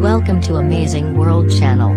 Welcome to Amazing World Channel.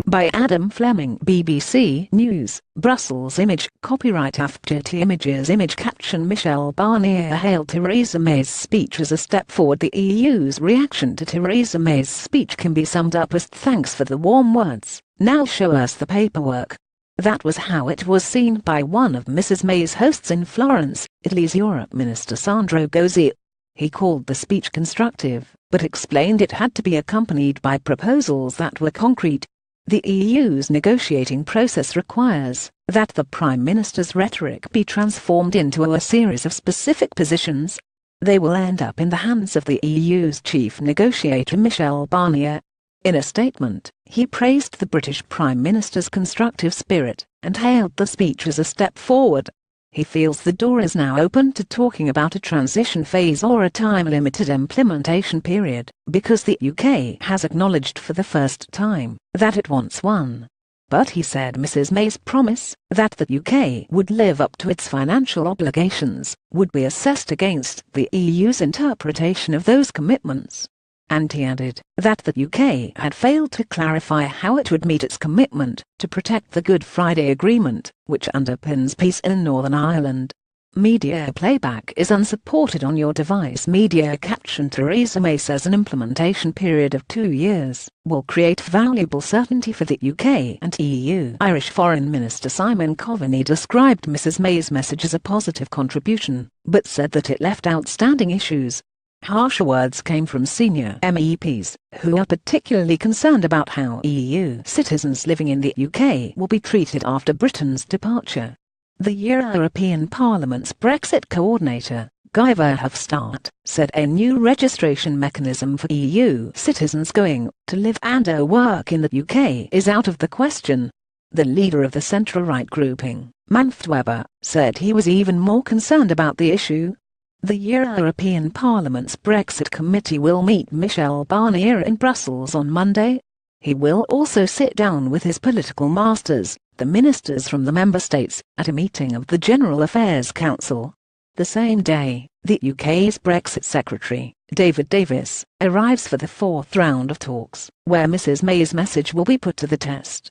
By Adam Fleming, BBC News, Brussels. Image, copyright Getty Images. Image caption. Michel Barnier hailed Theresa May's speech as a step forward. The EU's reaction to Theresa May's speech can be summed up as "Thanks for the warm words, now show us the paperwork." That was how it was seen by one of Mrs May's hosts in Florence, Italy's Europe Minister Sandro Gozi. He called the speech constructive, but explained it had to be accompanied by proposals that were concrete. The EU's negotiating process requires that the Prime Minister's rhetoric be transformed into a series of specific positions. They will end up in the hands of the EU's chief negotiator Michel Barnier. In a statement, he praised the British Prime Minister's constructive spirit and hailed the speech as a step forward. He feels the door is now open to talking about a transition phase or a time-limited implementation period, because the UK has acknowledged for the first time that it wants one. But he said Mrs May's promise that the UK would live up to its financial obligations would be assessed against the EU's interpretation of those commitments. And he added that the UK had failed to clarify how it would meet its commitment to protect the Good Friday Agreement, which underpins peace in Northern Ireland. Media playback is unsupported on your device. Media caption. Theresa May says an implementation period of 2 years will create valuable certainty for the UK and EU. Irish Foreign Minister Simon Coveney described Mrs May's message as a positive contribution, but said that it left outstanding issues. Harsher words came from senior MEPs, who are particularly concerned about how EU citizens living in the UK will be treated after Britain's departure. The European Parliament's Brexit coordinator, Guy Verhofstadt, said a new registration mechanism for EU citizens going to live and work in the UK is out of the question. The leader of the centre-right grouping, Manfred Weber, said he was even more concerned about the issue. The European Parliament's Brexit Committee will meet Michel Barnier in Brussels on Monday. He will also sit down with his political masters, the ministers from the member states, at a meeting of the General Affairs Council. The same day, the UK's Brexit Secretary, David Davis, arrives for the fourth round of talks, where Mrs May's message will be put to the test.